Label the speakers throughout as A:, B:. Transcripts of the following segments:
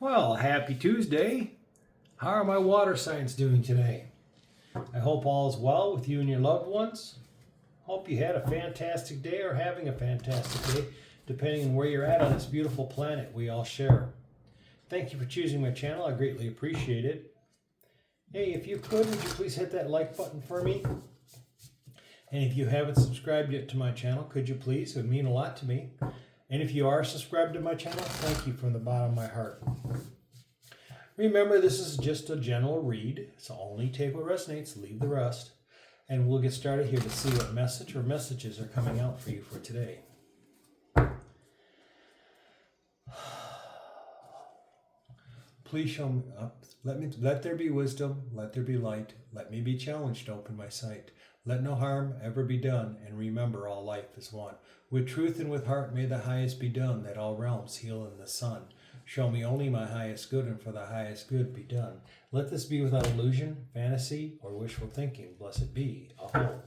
A: Well, happy Tuesday. How are my water signs doing today? I hope all is well with you and your loved ones. Hope you had a fantastic day or having a fantastic day, depending on where you're at on this beautiful planet we all share. Thank you for choosing my channel. I greatly appreciate it. Hey, if you could, would you please hit that like button for me? And if you haven't subscribed yet to my channel, could you please? It would mean a lot to me. And if you are subscribed to my channel, thank you from the bottom of my heart. Remember, this is just a general read, so only take what resonates, leave the rest. And we'll get started here to see what message or messages are coming out for you for today. Please show me up. Let there be wisdom, let there be light, let me be challenged to open my sight. Let no harm ever be done, and remember all life is one. With truth and with heart may the highest be done, that all realms heal in the sun. Show me only my highest good, and for the highest good be done. Let this be without illusion, fantasy, or wishful thinking. Blessed be. Aho.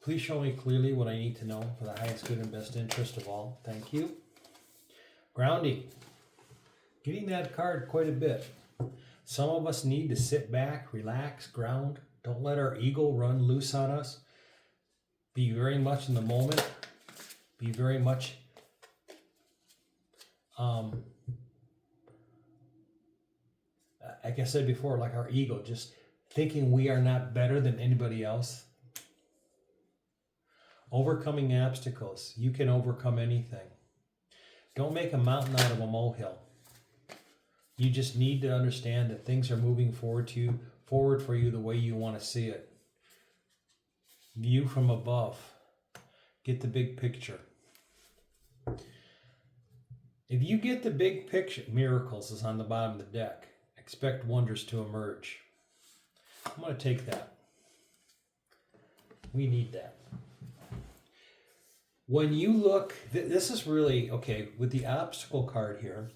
A: Please show me clearly what I need to know for the highest good and best interest of all. Thank you. Grounding. Getting that card quite a bit. Some of us need to sit back, relax, ground. Don't let our ego run loose on us. Be very much in the moment. Be very much like I said before, like our ego, just thinking we are not better than anybody else. Overcoming obstacles. You can overcome anything. Don't make a mountain out of a molehill. You just need to understand that things are moving forward for you the way you want to see it. View from above. Get the big picture. If you get the big picture, miracles is on the bottom of the deck. Expect wonders to emerge. I'm going to take that. We need that. When you look, this is really, okay, with the obstacle card here,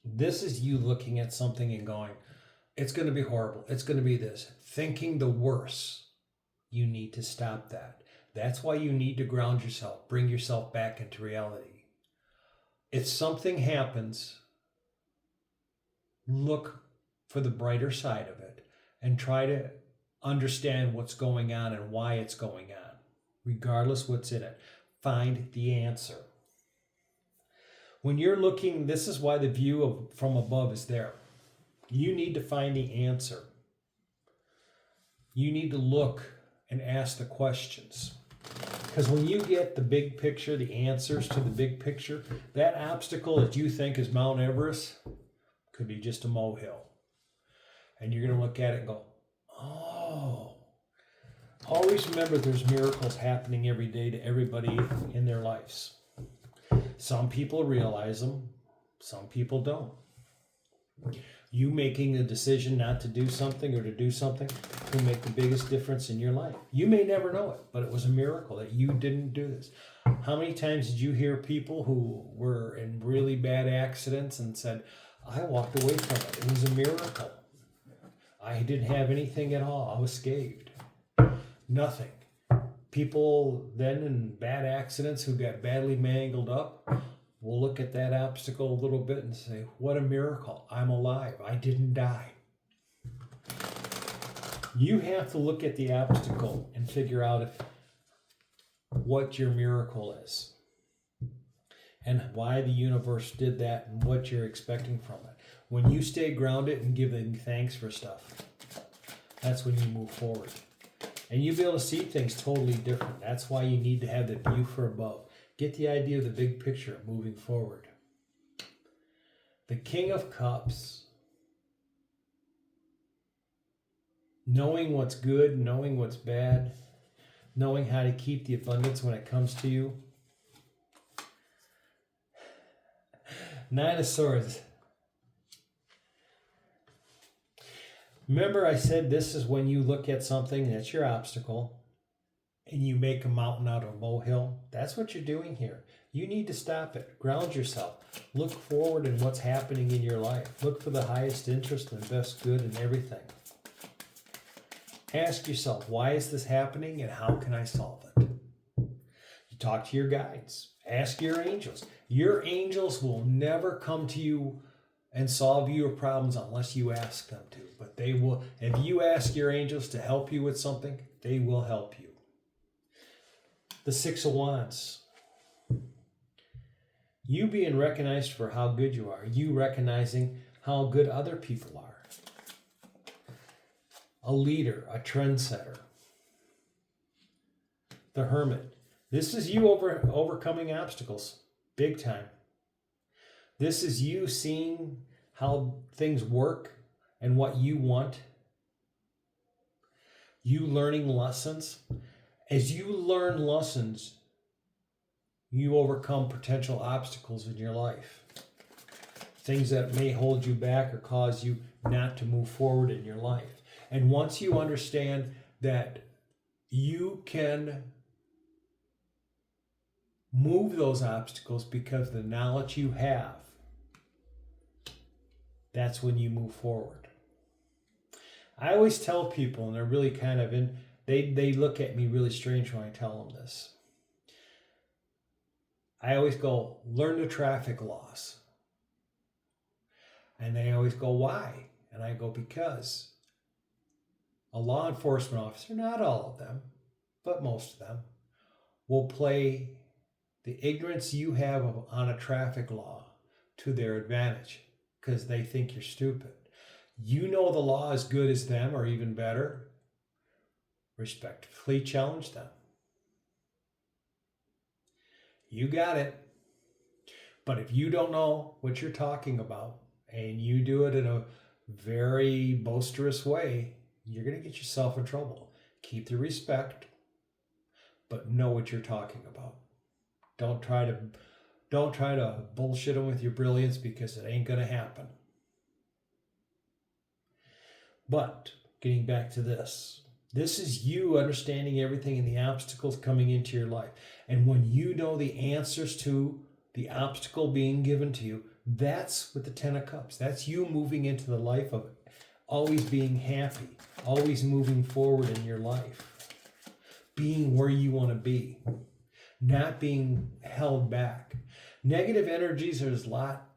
A: this is you looking at something and going, it's going to be horrible. It's going to be this. Thinking the worst. You need to stop that. That's why you need to ground yourself. Bring yourself back into reality. If something happens, look for the brighter side of it and try to understand what's going on and why it's going on. Regardless what's in it. Find the answer. When you're looking, this is why the view from above is there. You need to find the answer. You need to look and ask the questions. Because when you get the big picture, the answers to the big picture, that obstacle that you think is Mount Everest could be just a molehill. And you're going to look at it and go, oh. Always remember there's miracles happening every day to everybody in their lives. Some people realize them, some people don't. You making a decision not to do something or to do something can make the biggest difference in your life. You may never know it, but it was a miracle that you didn't do this. How many times did you hear people who were in really bad accidents and said, I walked away from it. It was a miracle. I didn't have anything at all. I was scathed. Nothing. People then in bad accidents who got badly mangled up will look at that obstacle a little bit and say, what a miracle. I'm alive. I didn't die. You have to look at the obstacle and figure out what your miracle is and why the universe did that and what you're expecting from it. When you stay grounded and giving thanks for stuff, that's when you move forward. And you'll be able to see things totally different. That's why you need to have the view from above. Get the idea of the big picture moving forward. The King of Cups. Knowing what's good, knowing what's bad, knowing how to keep the abundance when it comes to you. Nine of Swords. Remember I said this is when you look at something that's your obstacle and you make a mountain out of a molehill. That's what you're doing here. You need to stop it. Ground yourself. Look forward in what's happening in your life. Look for the highest interest and best good in everything. Ask yourself, why is this happening and how can I solve it? You talk to your guides. Ask your angels. Your angels will never come to you and solve your problems unless you ask them to. But they will, if you ask your angels to help you with something, they will help you. The Six of Wands. You being recognized for how good you are. You recognizing how good other people are. A leader, a trendsetter. The Hermit. This is you overcoming obstacles. Big time. This is you seeing how things work and what you want. You learning lessons. As you learn lessons, you overcome potential obstacles in your life. Things that may hold you back or cause you not to move forward in your life. And once you understand that you can move those obstacles because of the knowledge you have, that's when you move forward. I always tell people, and they're really kind of they look at me really strange when I tell them this. I always go, learn the traffic laws. And they always go, why? And I go, because a law enforcement officer, not all of them, but most of them, will play the ignorance you have on a traffic law to their advantage because they think you're stupid. You know the law as good as them or even better. Respectfully challenge them. You got it. But if you don't know what you're talking about and you do it in a very boisterous way, you're going to get yourself in trouble. Keep the respect, but know what you're talking about. Don't try to bullshit them with your brilliance because it ain't going to happen. But getting back to this is you understanding everything and the obstacles coming into your life. And when you know the answers to the obstacle being given to you, that's with the Ten of Cups. That's you moving into the life of always being happy, always moving forward in your life, being where you want to be, not being held back. Negative energies, there's a lot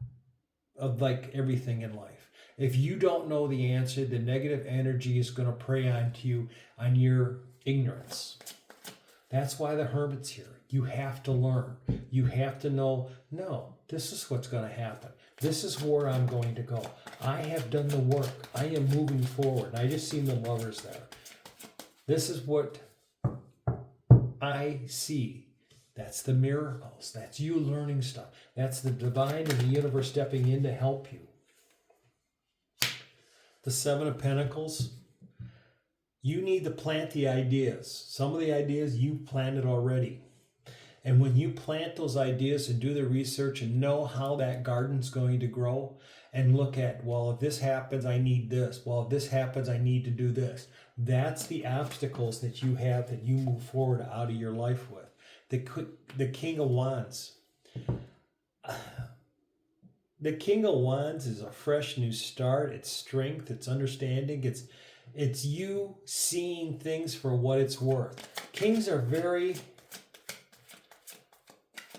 A: of like everything in life. If you don't know the answer, the negative energy is going to prey onto you on your ignorance. That's why the Hermit's here. You have to learn. You have to know, no, this is what's going to happen. This is where I'm going to go. I have done the work. I am moving forward. I just seen the Lovers there. This is what I see. That's the miracles. That's you learning stuff. That's the divine and the universe stepping in to help you. The Seven of Pentacles. You need to plant the ideas. Some of the ideas you've planted already. And when you plant those ideas and do the research and know how that garden's going to grow and look at, well, if this happens, I need this. Well, if this happens, I need to do this. That's the obstacles that you have that you move forward out of your life with. The King of Wands. The King of Wands is a fresh new start. It's strength. It's understanding. It's you seeing things for what it's worth. Kings are very...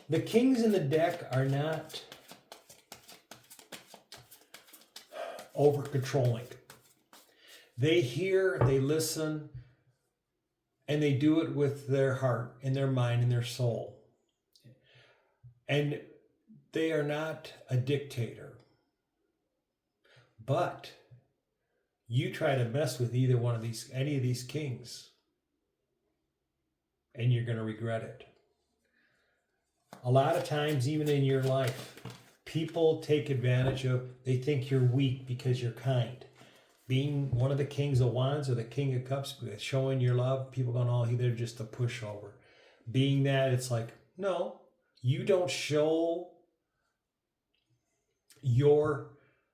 A: The kings in the deck are not over-controlling. They hear, they listen, and they do it with their heart and their mind and their soul. And they are not a dictator. But you try to mess with either one of these, any of these kings, and you're going to regret it. A lot of times, even in your life, people take advantage of, they think you're weak because you're kind. Being one of the Kings of Wands or the King of Cups, showing your love, people going, oh, they're just a pushover. Being that, it's like, no, you don't show your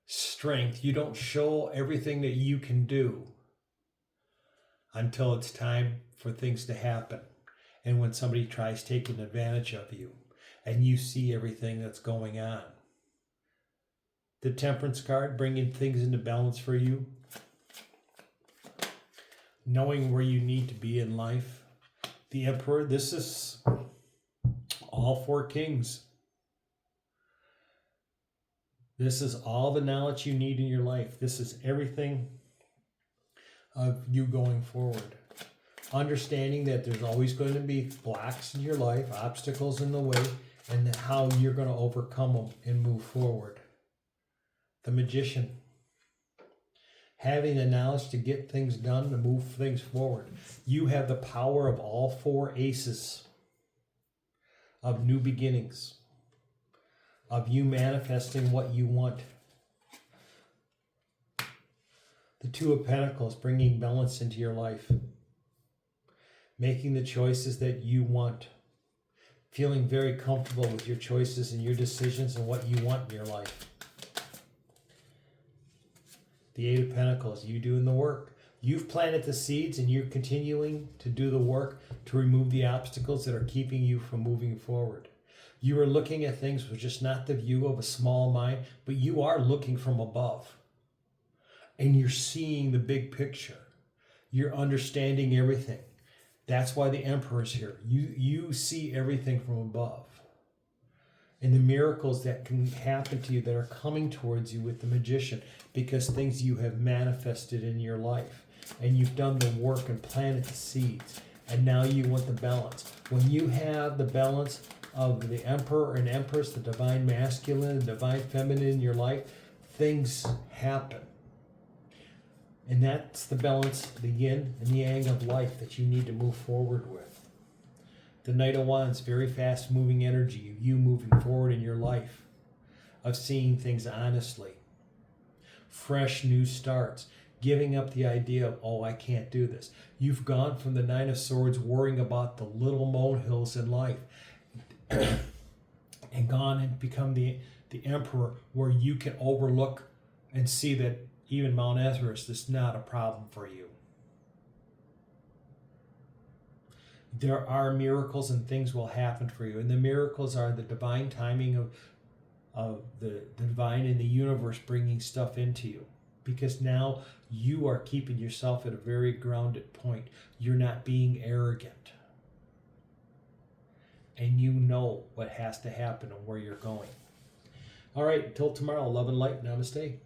A: strength. You don't show everything that you can do until it's time for things to happen. And when somebody tries taking advantage of you and you see everything that's going on. The Temperance card, bringing things into balance for you. Knowing where you need to be in life. The Emperor, this is all four kings. This is all the knowledge you need in your life. This is everything of you going forward. Understanding that there's always going to be blocks in your life, obstacles in the way, and how you're going to overcome them and move forward. The Magician. Having the knowledge to get things done, to move things forward. You have the power of all four aces of new beginnings, of you manifesting what you want. The Two of Pentacles, bringing balance into your life. Making the choices that you want. Feeling very comfortable with your choices and your decisions and what you want in your life. The Eight of Pentacles, you doing the work. You've planted the seeds and you're continuing to do the work to remove the obstacles that are keeping you from moving forward. You are looking at things with just not the view of a small mind, but you are looking from above. And you're seeing the big picture. You're understanding everything. That's why the Emperor is here. You see everything from above. And the miracles that can happen to you that are coming towards you with the Magician, because things you have manifested in your life. And you've done the work and planted the seeds. And now you want the balance. When you have the balance of the Emperor and Empress, the divine masculine and divine feminine in your life, things happen. And that's the balance, the yin and the yang of life that you need to move forward with. The Knight of Wands, very fast moving energy, you moving forward in your life, of seeing things honestly. Fresh new starts, giving up the idea of, oh, I can't do this. You've gone from the Nine of Swords worrying about the little molehills in life and gone and become the Emperor, where you can overlook and see that even Mount Everest is not a problem for you. There are miracles and things will happen for you. And the miracles are the divine timing of the divine in the universe bringing stuff into you. Because now you are keeping yourself at a very grounded point. You're not being arrogant. And you know what has to happen and where you're going. All right, until tomorrow, love and light. Namaste.